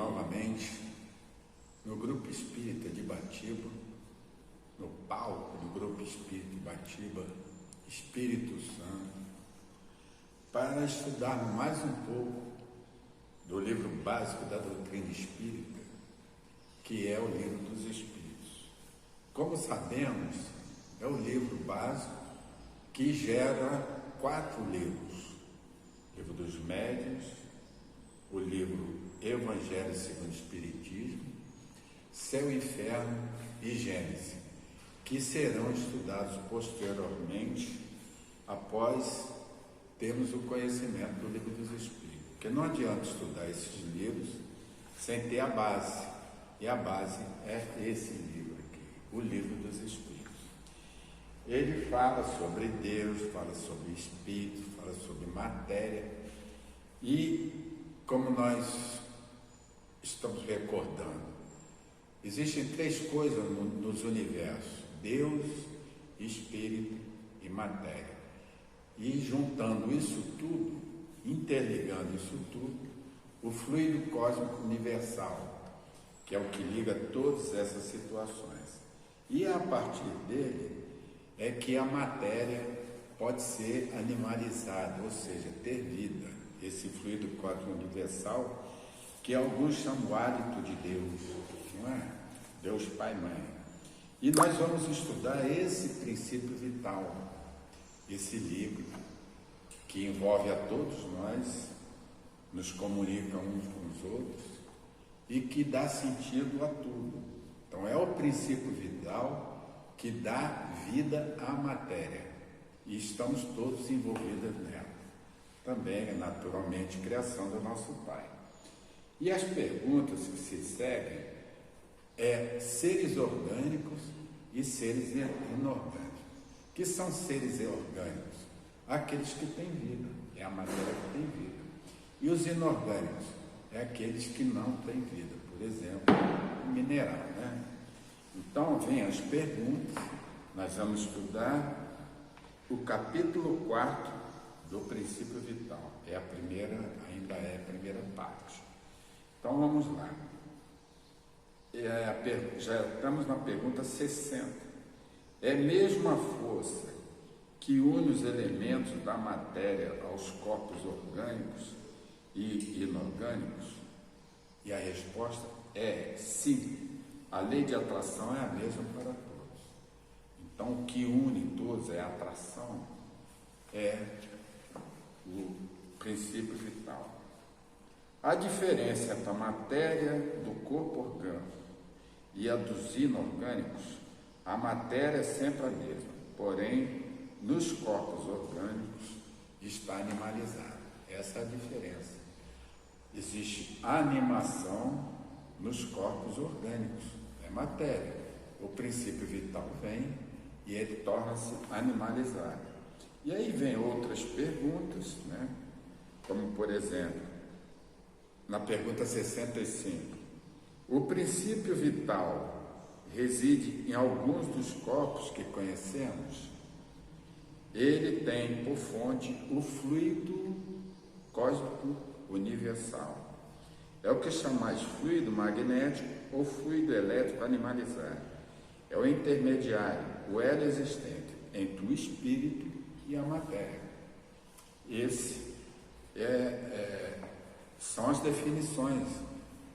novamente no Grupo Espírita de Ibatiba, no palco do Grupo Espírita de Ibatiba, Espírito Santo, para estudar mais um pouco do livro básico da doutrina espírita, que é o Livro dos Espíritos. Como sabemos, é o livro básico que gera 4 livros: o Livro dos Médiuns, o livro Evangelho segundo o Espiritismo, Céu e Inferno e Gênese, que serão estudados posteriormente após termos o conhecimento do Livro dos Espíritos. Porque não adianta estudar esses livros sem ter a base, e a base é esse livro aqui, o Livro dos Espíritos. Ele fala sobre Deus, fala sobre Espírito, fala sobre matéria, e como nós estamos recordando, existem 3 coisas nos universos: Deus, Espírito e matéria. E juntando isso tudo, interligando isso tudo, o fluido cósmico universal, que é o que liga todas essas situações. E a partir dele é que a matéria pode ser animalizada, ou seja, ter vida. Esse fluido cósmico universal, que alguns chamam o hálito de Deus, não é? Deus Pai e Mãe. E nós vamos estudar esse princípio vital, esse livro que envolve a todos nós, nos comunica uns com os outros e que dá sentido a tudo. Então é o princípio vital que dá vida à matéria, e estamos todos envolvidos nela. Também é naturalmente criação do nosso Pai. E as perguntas que se seguem é seres orgânicos e seres inorgânicos. Que são seres orgânicos? Aqueles que têm vida, é a matéria que tem vida. E os inorgânicos é aqueles que não têm vida, por exemplo, o mineral, né? Então vem as perguntas. Nós vamos estudar o capítulo 4 do princípio vital. É a primeira, ainda é a primeira parte. Então vamos lá. Já estamos na pergunta 60. É mesmo a força que une os elementos da matéria aos corpos orgânicos e inorgânicos? E a resposta é sim. A lei de atração é a mesma para todos. Então o que une todos é a atração, é o princípio vital. A diferença entre a matéria do corpo orgânico e a dos inorgânicos: a matéria é sempre a mesma, porém, nos corpos orgânicos está animalizada. Essa é a diferença. Existe animação nos corpos orgânicos, é matéria. O princípio vital vem e ele torna-se animalizado. E aí vem outras perguntas, né? Como por exemplo, na pergunta 65, o princípio vital reside em alguns dos corpos que conhecemos? Ele tem por fonte o fluido cósmico universal. É o que chamamos fluido magnético ou fluido elétrico animalizado. É o intermediário, o elo existente entre o espírito e a matéria. Esse são as definições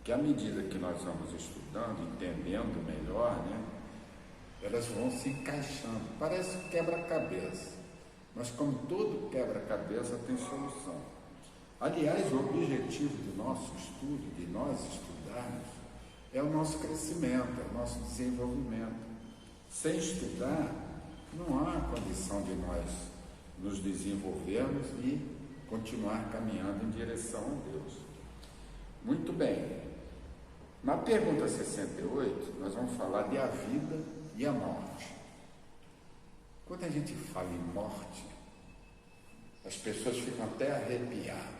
que, à medida que nós vamos estudando, entendendo melhor, né, elas vão se encaixando. Parece quebra-cabeça, mas como todo quebra-cabeça tem solução. Aliás, o objetivo do nosso estudo, de nós estudarmos, é o nosso crescimento, é o nosso desenvolvimento. Sem estudar, não há condição de nós nos desenvolvermos e continuar caminhando em direção a Deus. Muito bem. Na pergunta 68, nós vamos falar de a vida e a morte. Quando a gente fala em morte, as pessoas ficam até arrepiadas,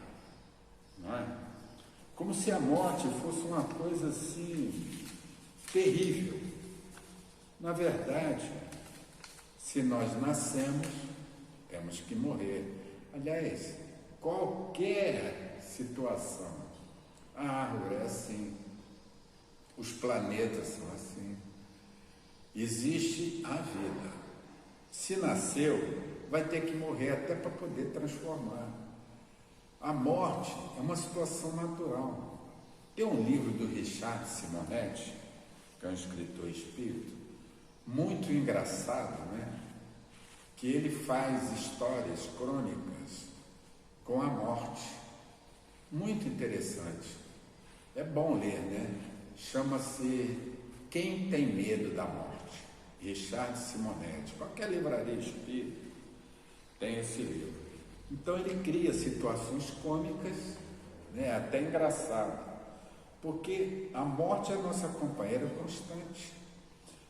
não é? Como se a morte fosse uma coisa assim terrível. Na verdade, se nós nascemos, temos que morrer. Aliás, qualquer situação, A árvore é assim. Os planetas são assim. Existe a vida. Se nasceu, vai ter que morrer até para poder transformar. A morte é uma situação natural. Tem um livro do Richard Simonetti, que é um escritor espírita, muito engraçado, né? Que ele faz histórias crônicas com a morte. Muito interessante. É bom ler, né? Chama-se Quem Tem Medo da Morte? Richard Simonetti. Qualquer livraria espírita tem esse livro. Então ele cria situações cômicas, né? Até engraçado. Porque a morte é a nossa companheira constante.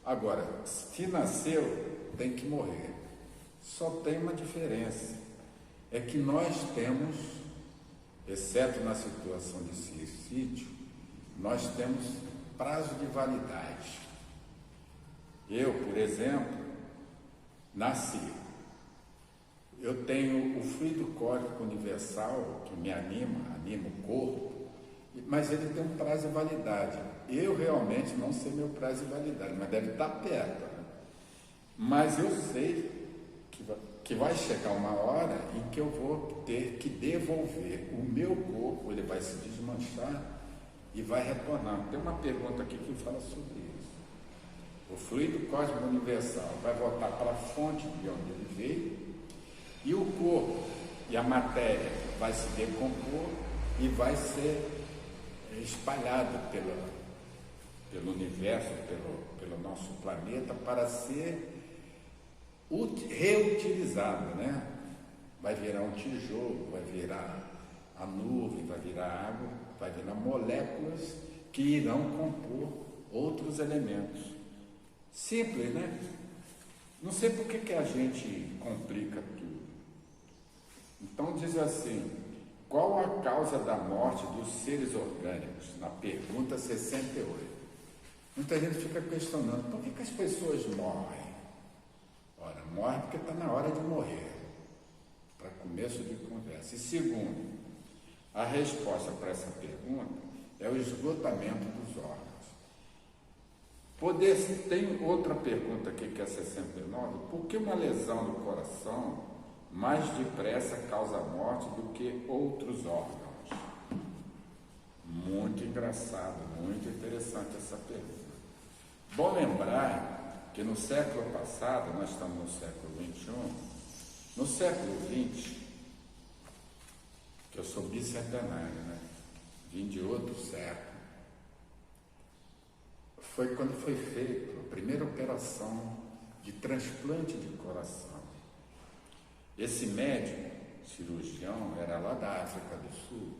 Agora, se nasceu, tem que morrer. Só tem uma diferença. É que nós temos, exceto na situação de suicídio, nós temos prazo de validade. Eu, por exemplo, nasci. Eu tenho o fluido cósmico universal que me anima o corpo, mas ele tem um prazo de validade. Eu realmente não sei meu prazo de validade, mas deve estar perto. Né? Mas eu sei que vai chegar uma hora em que eu vou ter que devolver o meu corpo, ele vai se desmanchar e vai retornar. Tem uma pergunta aqui que fala sobre isso. O fluido cósmico universal vai voltar para a fonte de onde ele veio, e o corpo e a matéria vai se decompor e vai ser espalhado pelo universo, pelo nosso planeta, para ser reutilizado, né? Vai virar um tijolo, vai virar a nuvem, vai virar água, vai virar moléculas que irão compor outros elementos. Simples, né? Não sei por que a gente complica tudo. Então diz assim: qual a causa da morte dos seres orgânicos? Na pergunta 68. Muita gente fica questionando, por que as pessoas morrem? Ora, morre porque está na hora de morrer, para começo de conversa. E segundo, a resposta para essa pergunta é o esgotamento dos órgãos. Tem outra pergunta aqui que é 69. Por que uma lesão do coração mais depressa causa morte do que outros órgãos? Muito engraçado, muito interessante essa pergunta. Bom lembrar que no século passado, nós estamos no século XXI, no século XX, que eu sou bicentenário, né? Vim de outro século, foi quando foi feita a primeira operação de transplante de coração. Esse médico, cirurgião, era lá da África do Sul,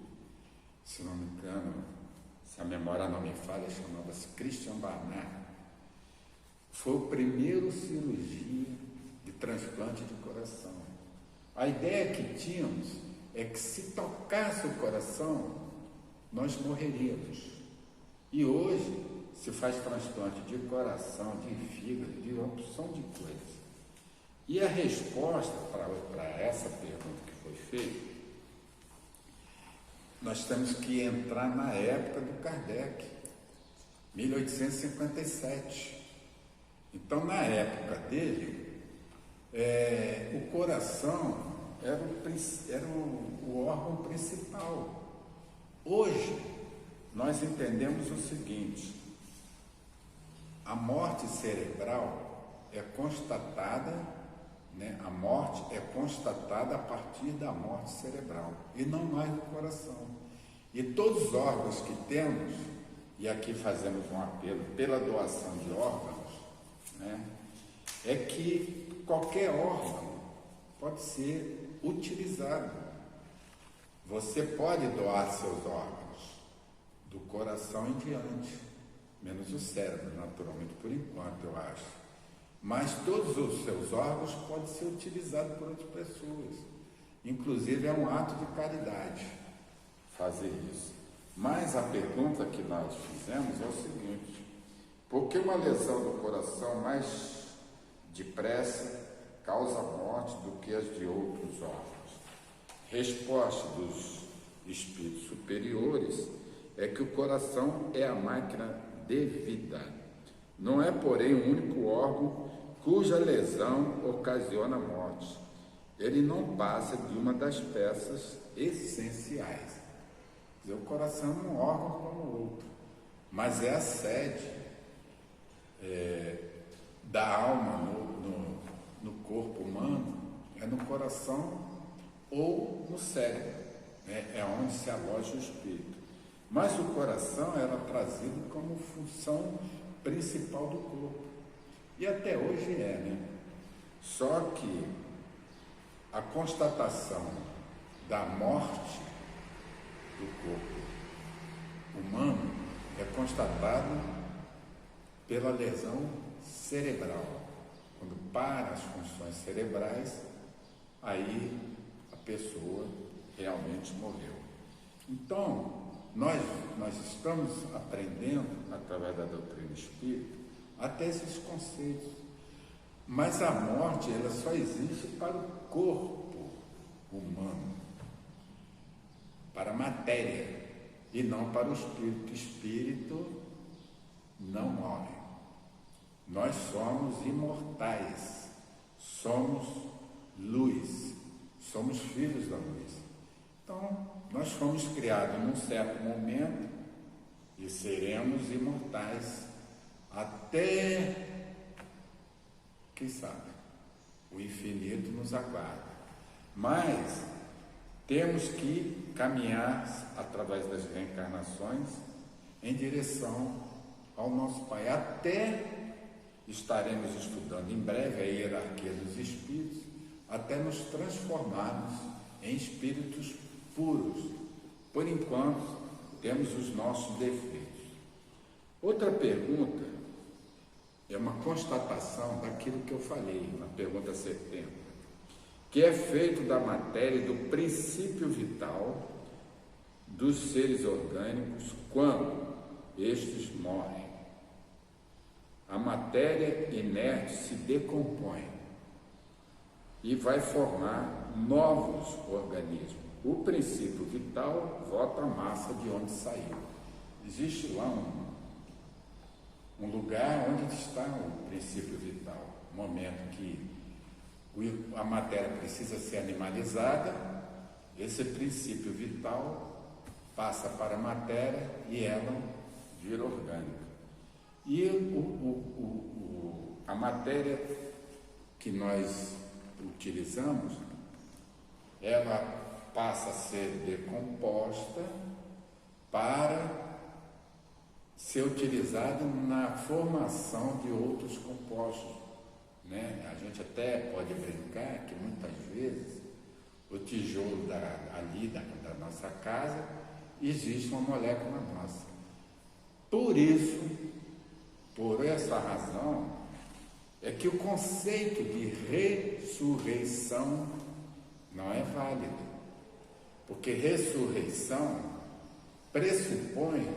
se não me engano, se a memória não me falha, chamava-se Christian Barnard. Foi o primeiro cirurgia de transplante de coração. A ideia que tínhamos é que se tocasse o coração, nós morreríamos. E hoje se faz transplante de coração, de fígado, de uma opção de coisas. E a resposta para essa pergunta que foi feita, nós temos que entrar na época do Kardec, 1857. Então, na época dele, o coração era o órgão principal. Hoje, nós entendemos o seguinte: a morte cerebral é constatada, né? A morte é constatada a partir da morte cerebral e não mais do coração. E todos os órgãos que temos, e aqui fazemos um apelo pela doação de órgãos, né? É que qualquer órgão pode ser utilizado. Você pode doar seus órgãos, do coração em diante, menos o cérebro, naturalmente, por enquanto, eu acho. Mas todos os seus órgãos podem ser utilizados por outras pessoas. Inclusive, é um ato de caridade fazer isso. Mas a pergunta que nós fizemos é o seguinte: por que uma lesão do coração mais depressa causa morte do que as de outros órgãos? Resposta dos espíritos superiores é que o coração é a máquina de vida. Não é, porém, o único órgão cuja lesão ocasiona a morte. Ele não passa de uma das peças essenciais. Quer dizer, o coração é um órgão como o outro, mas é a sede da alma no corpo humano, é no coração ou no cérebro, né? É onde se aloja o espírito. Mas o coração era trazido como função principal do corpo, e até hoje é, né? Só que a constatação da morte do corpo humano é constatada pela lesão cerebral. Quando para as funções cerebrais, aí a pessoa realmente morreu. Então, nós estamos aprendendo, através da doutrina espírita, até esses conceitos. Mas a morte, ela só existe para o corpo humano, para a matéria, e não para o espírito. O espírito não morre. Nós somos imortais, somos luz, somos filhos da luz. Então, nós fomos criados num certo momento e seremos imortais até, quem sabe, o infinito nos aguarda. Mas temos que caminhar através das reencarnações em direção ao nosso Pai. Até estaremos estudando em breve a hierarquia dos espíritos, até nos transformarmos em espíritos puros. Por enquanto, temos os nossos defeitos. Outra pergunta é uma constatação daquilo que eu falei na pergunta 70, que é feito da matéria e do princípio vital dos seres orgânicos quando estes morrem. A matéria inerte se decompõe e vai formar novos organismos. O princípio vital volta à massa de onde saiu. Existe lá um lugar onde está o princípio vital. No momento que a matéria precisa ser animalizada, esse princípio vital passa para a matéria e ela vira orgânica. E a matéria que nós utilizamos, ela passa a ser decomposta para ser utilizada na formação de outros compostos, né? A gente até pode brincar que muitas vezes o tijolo da nossa casa existe uma molécula nossa. Por essa razão, é que o conceito de ressurreição não é válido, porque ressurreição pressupõe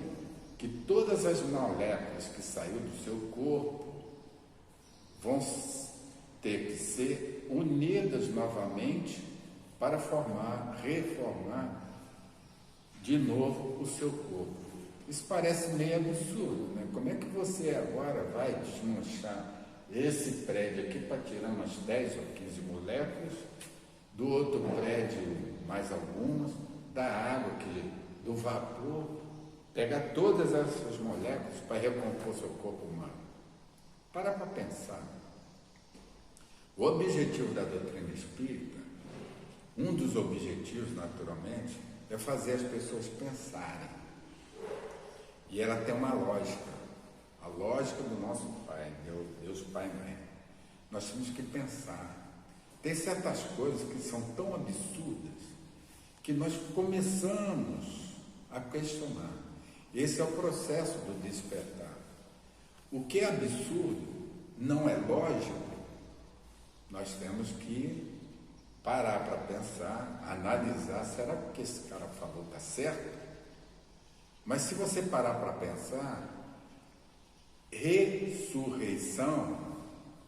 que todas as moléculas que saíram do seu corpo vão ter que ser unidas novamente para reformar de novo o seu corpo. Isso parece meio absurdo, né? Como é que você agora vai desmanchar esse prédio aqui para tirar umas 10 ou 15 moléculas, do outro prédio mais algumas, da água, do vapor, pegar todas essas moléculas para recompor seu corpo humano? Para pensar. O objetivo da doutrina espírita, um dos objetivos, naturalmente, é fazer as pessoas pensarem. E ela tem uma lógica, a lógica do nosso Pai, Deus Pai e Mãe. Nós temos que pensar. Tem certas coisas que são tão absurdas que nós começamos a questionar. Esse é o processo do despertar. O que é absurdo não é lógico, nós temos que parar para pensar, analisar, será que o que esse cara falou está certo? Mas se você parar para pensar, ressurreição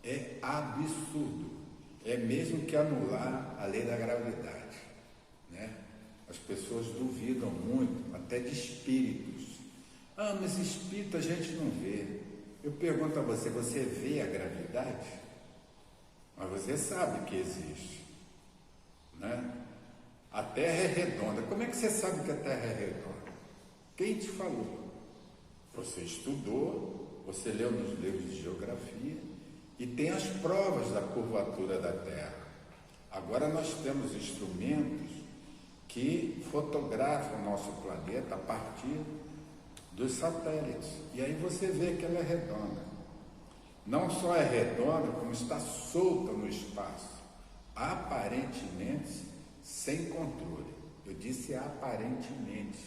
é absurdo, é mesmo que anular a lei da gravidade, né? As pessoas duvidam muito, até de espíritos, Ah, mas espírito a gente não vê. Eu pergunto a você, você vê a gravidade? Mas você sabe que existe, né? A Terra é redonda. Como é que você sabe que a Terra é redonda? Quem te falou? Você estudou, você leu nos livros de geografia e tem as provas da curvatura da Terra. Agora nós temos instrumentos que fotografam o nosso planeta a partir dos satélites. E aí você vê que ela é redonda. Não só é redonda, como está solta no espaço, aparentemente sem controle. Eu disse aparentemente,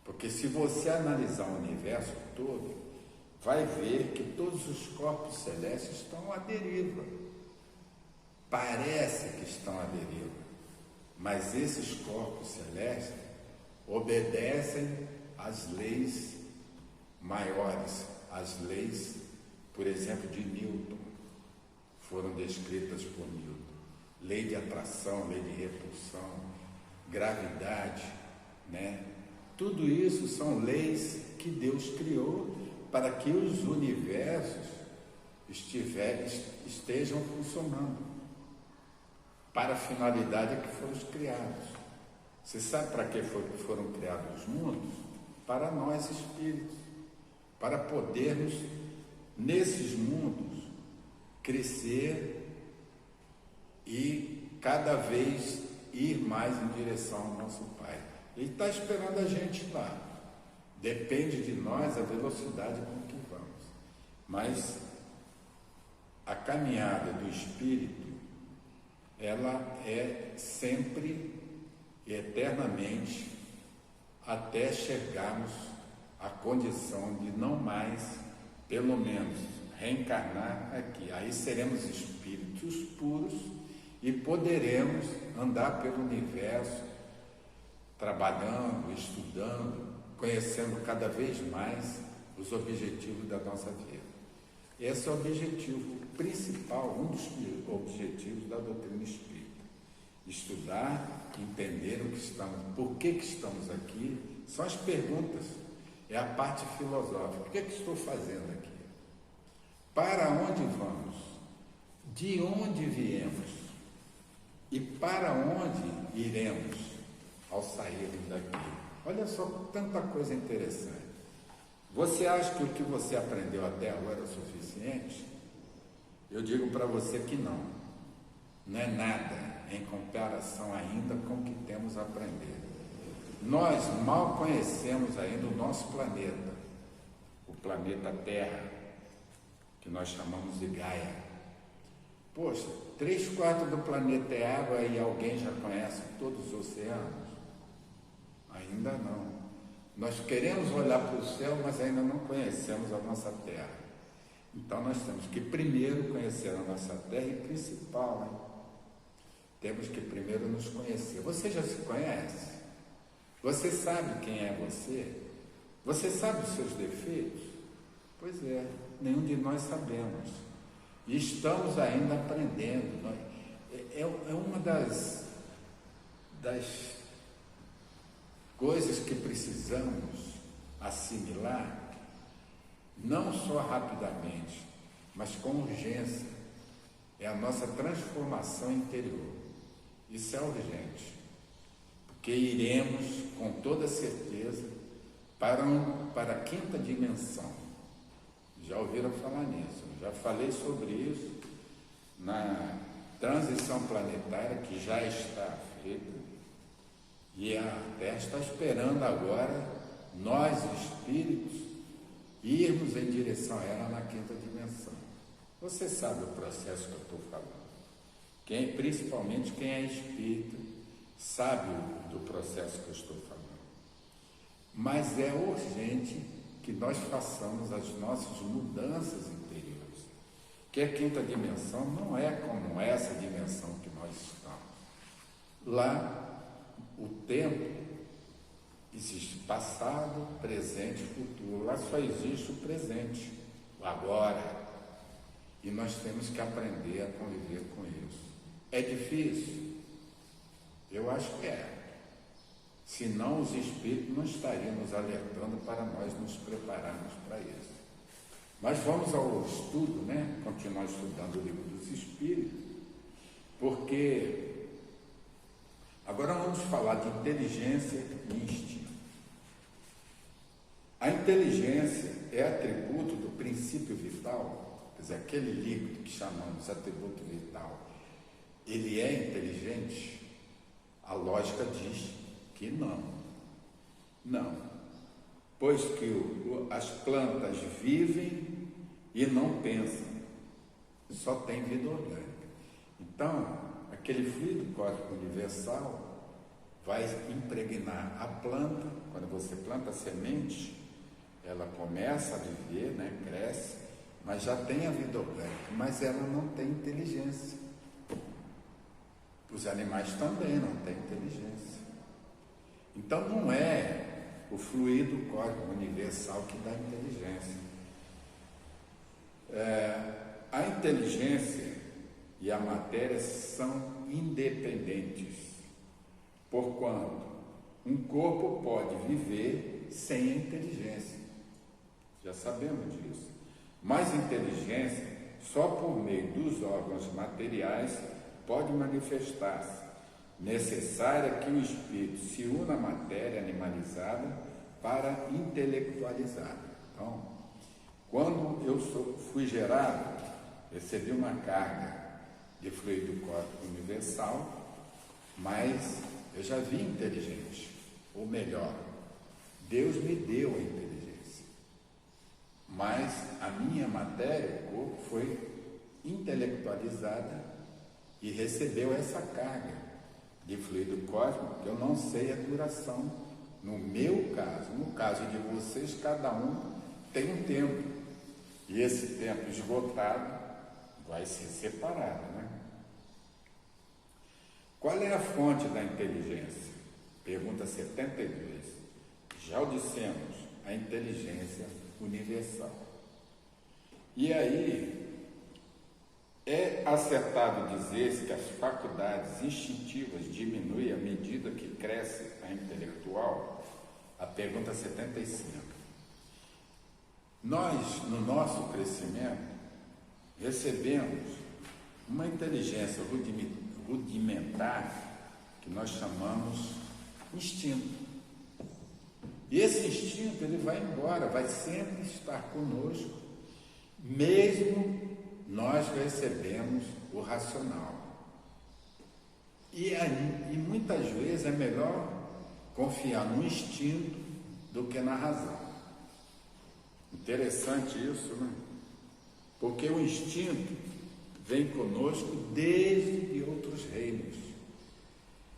porque se você analisar o universo todo, vai ver que todos os corpos celestes estão à deriva. Parece que estão à deriva, mas esses corpos celestes obedecem às leis maiores, às leis, por exemplo, de Newton, foram descritas por Newton. Lei de atração, lei de repulsão, gravidade, né? Tudo isso são leis que Deus criou para que os universos estejam funcionando para a finalidade que foram criados. Você sabe para que foram criados os mundos? Para nós espíritos, para podermos nesses mundos crescer e cada vez ir mais em direção ao nosso Pai. Ele está esperando a gente lá. Depende de nós a velocidade com que vamos. Mas a caminhada do Espírito, ela é sempre e eternamente até chegarmos à condição de não mais, pelo menos, reencarnar aqui. Aí seremos espíritos puros e poderemos andar pelo universo, trabalhando, estudando, conhecendo cada vez mais os objetivos da nossa vida. Esse é o objetivo principal, um dos objetivos da doutrina espírita. Estudar, entender o que estamos, por que estamos aqui, são as perguntas, é a parte filosófica. O que estou fazendo aqui? Para onde vamos? De onde viemos? E para onde iremos ao sairmos daqui? Olha só tanta coisa interessante. Você acha que o que você aprendeu até agora é o suficiente? Eu digo para você que não. Não é nada em comparação ainda com o que temos a aprender. Nós mal conhecemos ainda o nosso planeta, o planeta Terra, que nós chamamos de Gaia. Poxa, 3/4 do planeta é água e alguém já conhece todos os oceanos? Ainda não. Nós queremos olhar para o céu, mas ainda não conhecemos a nossa Terra. Então nós temos que primeiro conhecer a nossa Terra e principal, né? Temos que primeiro nos conhecer. Você já se conhece? Você sabe quem é você? Você sabe os seus defeitos? Pois é, nenhum de nós sabemos. E estamos ainda aprendendo. É uma das coisas que precisamos assimilar, não só rapidamente, mas com urgência, é a nossa transformação interior. Isso é urgente, porque iremos, com toda certeza, para a 5ª dimensão. Já ouviram falar nisso? Já falei sobre isso na transição planetária que já está feita. E a Terra está esperando agora, nós espíritos, irmos em direção a ela na 5ª dimensão. Você sabe o processo que eu estou falando. Principalmente quem é espírita, sabe do processo que eu estou falando. Mas é urgente que nós façamos as nossas mudanças interiores. Que a 5ª dimensão não é como essa dimensão que nós estamos. Lá, o tempo existe passado, presente e futuro. Lá só existe o presente, o agora. E nós temos que aprender a conviver com isso. É difícil? Eu acho que é. Senão os espíritos não estariam nos alertando para nós nos prepararmos para isso. Mas vamos ao estudo, né? Continuar estudando o livro dos espíritos, porque agora vamos falar de inteligência e instinto. A inteligência é atributo do princípio vital, quer dizer, aquele líquido que chamamos atributo vital, ele é inteligente? A lógica diz que não. Não. Pois que as plantas vivem e não pensam. Só tem vida orgânica. Então, aquele fluido cósmico universal vai impregnar a planta. Quando você planta a semente, ela começa a viver, né? Cresce, mas já tem a vida orgânica, mas ela não tem inteligência. Os animais também não têm inteligência. Então não é o fluido cósmico universal que dá inteligência. A inteligência e a matéria são independentes, porquanto um corpo pode viver sem inteligência. Já sabemos disso. Mas inteligência, só por meio dos órgãos materiais, pode manifestar-se. Necessária que o espírito se una à matéria animalizada para intelectualizar. Então, quando eu fui gerado, recebi uma carga de fluido cósmico universal, mas eu já vi inteligente, ou melhor, Deus me deu a inteligência, mas a minha matéria, o corpo, foi intelectualizada e recebeu essa carga de fluido cósmico, que eu não sei a duração. No meu caso, no caso de vocês, cada um tem um tempo, e esse tempo esgotado vai ser separado, né? Qual é a fonte da inteligência? Pergunta 72. Já o dissemos, a inteligência universal. E aí, é acertado dizer-se que as faculdades instintivas diminuem à medida que cresce a intelectual? A pergunta 75. Nós, no nosso crescimento, recebemos uma inteligência rudimentar que nós chamamos instinto. E esse instinto, ele vai embora, vai sempre estar conosco, mesmo nós recebemos o racional. E muitas vezes é melhor confiar no instinto do que na razão. Interessante isso, né? Porque o instinto vem conosco desde outros reinos.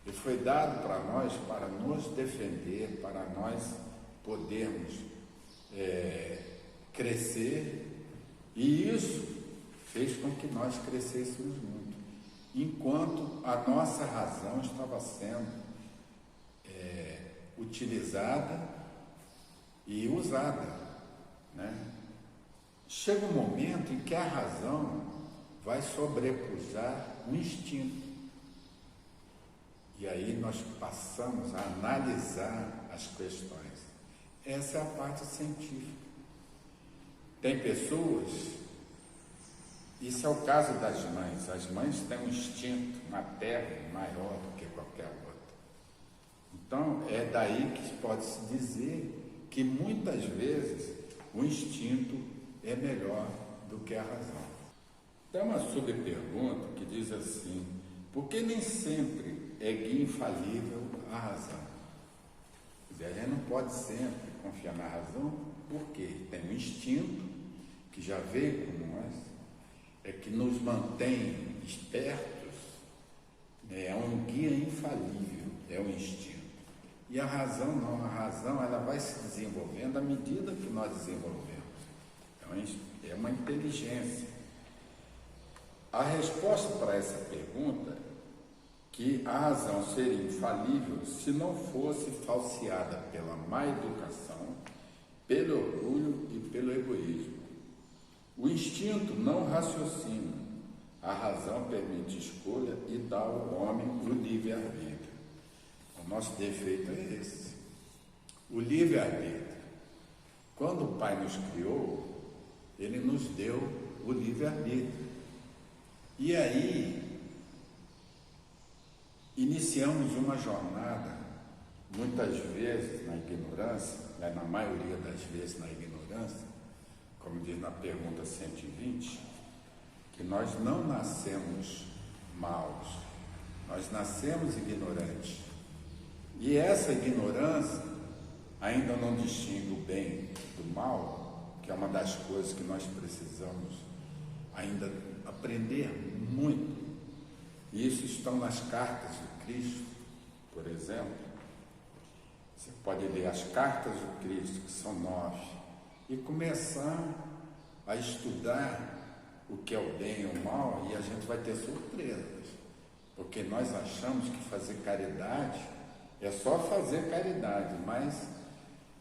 E foi dado para nós para nos defender, para nós podermos crescer, e isso fez com que nós crescêssemos muito, enquanto a nossa razão estava sendo utilizada e usada, né? Chega um momento em que a razão vai sobrepujar o instinto, e aí nós passamos a analisar as questões. Essa é a parte científica. Tem pessoas, isso é o caso das mães. As mães têm um instinto materno maior do que qualquer outro. Então, é daí que pode-se dizer que muitas vezes o instinto é melhor do que a razão. Tem uma subpergunta que diz assim: por que nem sempre é guia infalível a razão? Quer dizer, a gente não pode sempre confiar na razão, porque tem um instinto que já veio com nós, que nos mantém espertos, é um guia infalível, é o instinto. E a razão não, a razão ela vai se desenvolvendo à medida que nós desenvolvemos. É uma inteligência. A resposta para essa pergunta, que a razão seria infalível se não fosse falseada pela má educação, pelo orgulho e pelo egoísmo. O instinto não raciocina, a razão permite escolha e dá ao homem o livre-arbítrio. O nosso defeito é esse, o livre-arbítrio. Quando o Pai nos criou, Ele nos deu o livre-arbítrio. E aí, iniciamos uma jornada, muitas vezes na ignorância, na maioria das vezes na ignorância, como diz na pergunta 120, que nós não nascemos maus, nós nascemos ignorantes. E essa ignorância ainda não distingue o bem do mal, que é uma das coisas que nós precisamos ainda aprender muito. E isso estão nas cartas de Cristo, por exemplo. Você pode ler as cartas de Cristo, que são 9, e começar a estudar o que é o bem e o mal, e a gente vai ter surpresas, porque nós achamos que fazer caridade é só fazer caridade, mas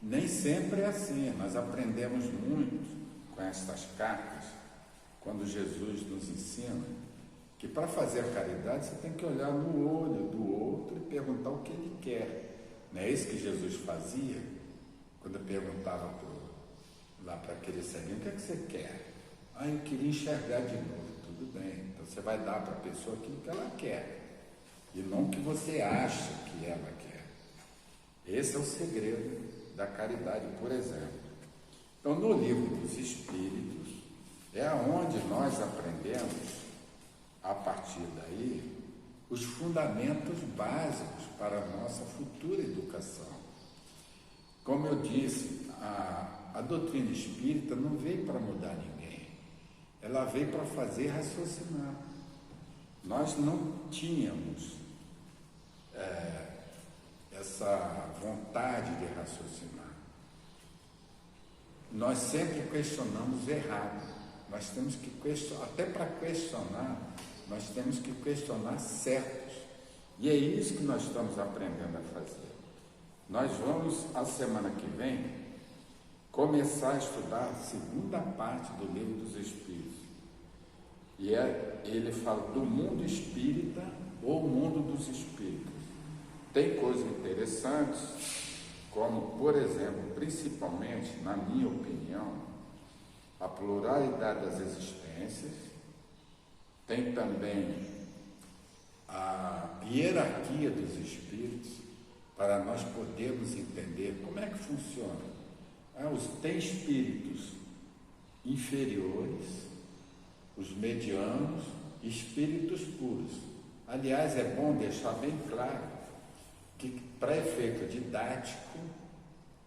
nem sempre é assim. Nós aprendemos muito com estas cartas, quando Jesus nos ensina que para fazer a caridade você tem que olhar no olho do outro e perguntar o que ele quer. Não é isso que Jesus fazia quando perguntava lá para aquele ceguinho: o que é que você quer? Ah, eu queria enxergar de novo. Tudo bem, então você vai dar para a pessoa aquilo que ela quer e não o que você acha que ela quer. Esse é o segredo da caridade, por exemplo. Então, no livro dos Espíritos é onde nós aprendemos, a partir daí, os fundamentos básicos para a nossa futura educação. Como eu disse, a doutrina espírita não veio para mudar ninguém, ela veio para fazer raciocinar. Nós não tínhamos essa vontade de raciocinar. Nós sempre questionamos errado. Nós temos que questionar, até para questionar, nós temos que questionar certos. E é isso que nós estamos aprendendo a fazer. Nós vamos, a semana que vem, começar a estudar a segunda parte do Livro dos Espíritos. E ele fala do mundo espírita ou mundo dos espíritos. Tem coisas interessantes, como, por exemplo, principalmente, na minha opinião, a pluralidade das existências. Tem também a hierarquia dos espíritos, para nós podermos entender como é que funciona. Tem espíritos inferiores, os medianos, espíritos puros. Aliás, é bom deixar bem claro que, para efeito didático,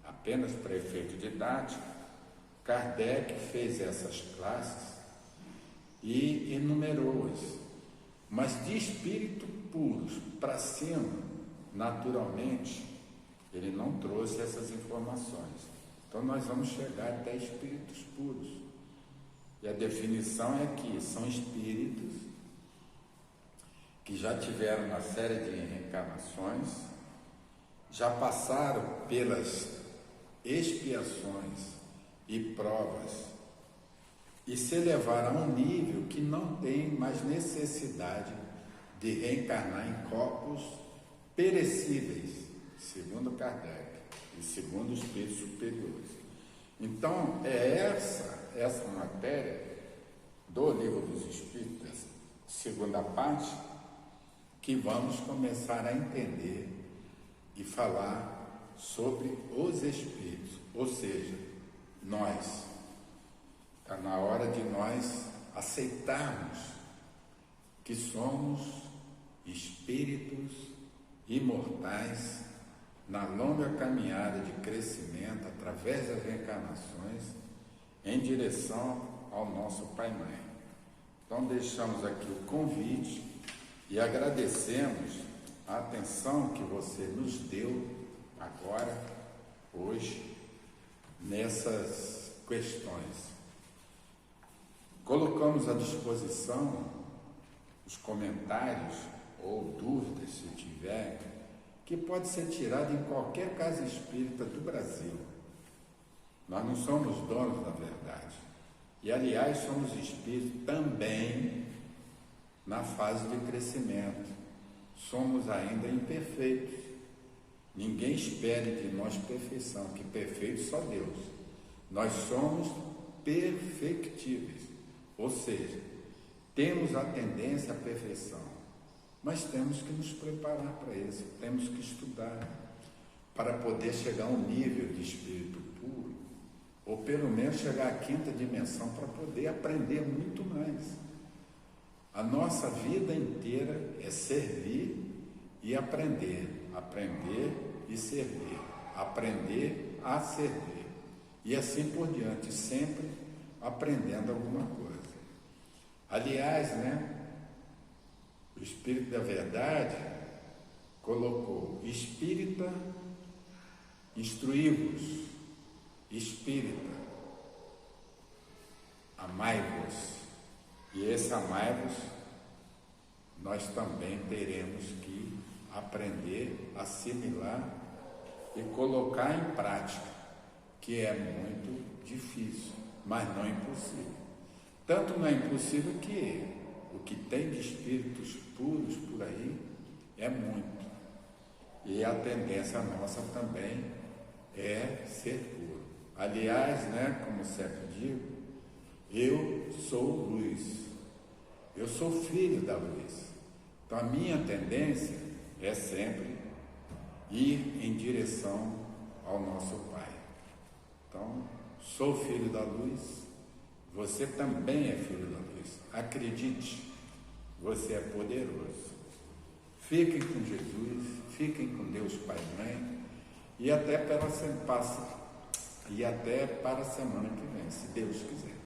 apenas para efeito didático, Kardec fez essas classes e enumerou-as. Mas de espírito puros para cima, naturalmente, ele não trouxe essas informações. Então nós vamos chegar até espíritos puros. E a definição é que são espíritos que já tiveram uma série de reencarnações, já passaram pelas expiações e provas e se elevaram a um nível que não tem mais necessidade de reencarnar em corpos perecíveis, segundo Kardec e segundo os espíritos superiores. Então, é essa matéria do Livro dos Espíritos, segunda parte, que vamos começar a entender e falar sobre os espíritos, ou seja, nós. Está na hora de nós aceitarmos que somos espíritos imortais na longa caminhada de crescimento através das reencarnações em direção ao nosso Pai e Mãe. Então deixamos aqui o convite e agradecemos a atenção que você nos deu agora, hoje, nessas questões. Colocamos à disposição os comentários ou dúvidas, se tiver, que pode ser tirado em qualquer casa espírita do Brasil. Nós não somos donos da verdade. E, aliás, somos espíritos também na fase de crescimento. Somos ainda imperfeitos. Ninguém espere de nós perfeição, que perfeito só Deus. Nós somos perfectíveis, ou seja, temos a tendência à perfeição, mas temos que nos preparar para isso, temos que estudar para poder chegar a um nível de espírito puro, ou pelo menos chegar à quinta dimensão para poder aprender muito mais. A nossa vida inteira é servir e aprender, aprender e servir, aprender a servir, e assim por diante, sempre aprendendo alguma coisa. Aliás, o Espírito da Verdade colocou: espírita, instruí-vos, espírita, amai-vos. E esse amai-vos, nós também teremos que aprender, assimilar e colocar em prática, que é muito difícil, mas não impossível. Tanto não é impossível que o que tem de espíritos puros por aí é muito. E a tendência nossa também é ser puro. Aliás, como sempre digo, eu sou luz, eu sou filho da luz. Então a minha tendência é sempre ir em direção ao nosso Pai. Então, sou filho da luz, você também é filho da luz. Acredite, você é poderoso. Fiquem com Jesus, fiquem com Deus Pai e Mãe, e até para a semana que vem, se Deus quiser.